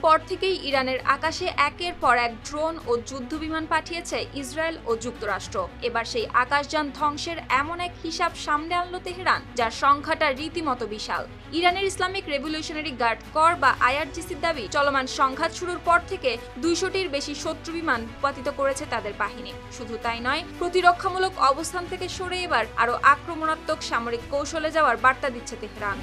পর থেকেই ইরানের আকাশে একের পর এক ড্রোন ও যুদ্ধবিমান পাঠিয়েছে ইসরায়েল ও যুক্তরাষ্ট্র। এবার সেই আকাশযান ধ্বংসের এমন এক হিসাব সামনে আনলো তেহরান, যার সংখ্যাটা রীতিমতো বিশাল। ইরানের ইসলামিক রেভলিউশনারি গার্ড কর বা আইআরজিসির দাবি, চলমান সংঘাত শুরুর পর থেকে 200টির বেশি শত্রু বিমান ভূপাতিত করেছে তাদের বাহিনী। শুধু তাই নয়, প্রতিরক্ষামূলক অবস্থান থেকে সরে এবার আরও আক্রমণাত্মক সামরিক কৌশলে যাওয়ার বার্তা দিচ্ছে তেহরান।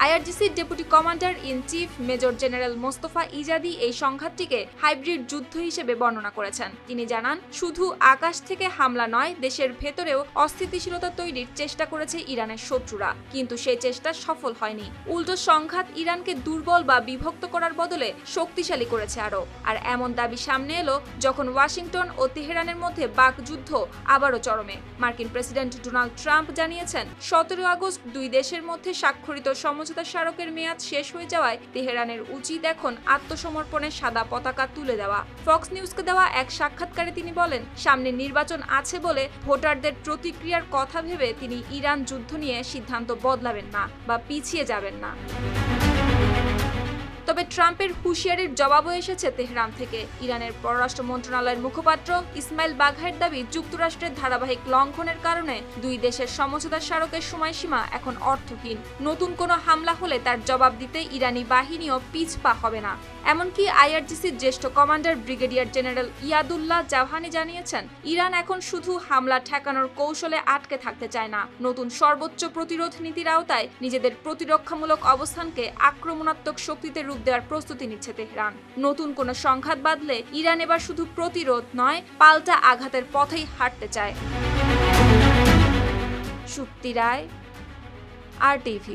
আইআরজিসির deputy commander in chief major general Mostafa Izadi এই সংঘাতটিকে হাইব্রিড যুদ্ধ হিসেবে বর্ণনা করেছেন। তিনি জানান, শুধু আকাশ থেকে হামলা নয়, দেশের ভেতরেও অস্থিতিশীলতা তৈরির চেষ্টা করেছে ইরানের শত্রুরা, কিন্তু সেই চেষ্টা সফল হয়নি। উল্টো সংঘাত ইরানকে দুর্বল বা বিভক্ত করার বদলে শক্তিশালী করেছে আরও। আর এমন দাবি সামনে এলো যখন ওয়াশিংটন ও তেহরানের মধ্যে বাকযুদ্ধ আবারও চরমে। মার্কিন প্রেসিডেন্ট ডোনাল্ড ট্রাম্প জানিয়েছেন, 17 আগস্ট দুই দেশের মধ্যে স্বাক্ষরিত সমঝোতা স্মারকের মেয়াদ শেষ হয়ে যাওয়ায় তেহরানের উচিত এখন আত্মসমর্পণের সাদা পতাকা তুলে দেওয়া। ফক্স নিউজকে দেওয়া এক সাক্ষাৎকারে তিনি বলেন, সামনে নির্বাচন আছে বলে ভোটারদের প্রতিক্রিয়ার কথা ভেবে তিনি ইরান যুদ্ধ নিয়ে সিদ্ধান্ত বদলাবেন না বা পিছিয়ে যাবেন না। তবে ট্রাম্পের হুঁশিয়ারির জবাবও এসেছে তেহরান থেকে। ইরানের পররাষ্ট্র মন্ত্রণালয়ের মুখপাত্র ইসমাইল বাঘাইয়ের দাবি, যুক্তরাষ্ট্রের ধারাবাহিক লঙ্ঘনের কারণে দুই দেশের সমঝোতা স্মারকের সময়সীমা এখন অর্থহীন। নতুন কোনো হামলা হলে তার জবাব দিতে ইরানি বাহিনীও পিছপা হবে না। এমনকি আইআরজিসির জ্যেষ্ঠ কমান্ডার ব্রিগেডিয়ার জেনারেল ইয়াদুল্লাহ জাহানি জানিয়েছেন, ইরান এখন শুধু হামলা ঠেকানোর কৌশলে আটকে থাকতে চায় না, নতুন সর্বোচ্চ প্রতিরোধ নীতির আওতায় নিজেদের প্রতিরক্ষামূলক অবস্থানকে আক্রমণাত্মক শক্তিতে রূপ দেওয়ার প্রস্তুতি নিচ্ছে তেহরান। নতুন কোনো সংঘাত বাঁধলে ইরান এবার শুধু প্রতিরোধ নয়, পাল্টা আঘাতের পথেই হাঁটতে চায়। সুপ্তি রায়, RTV।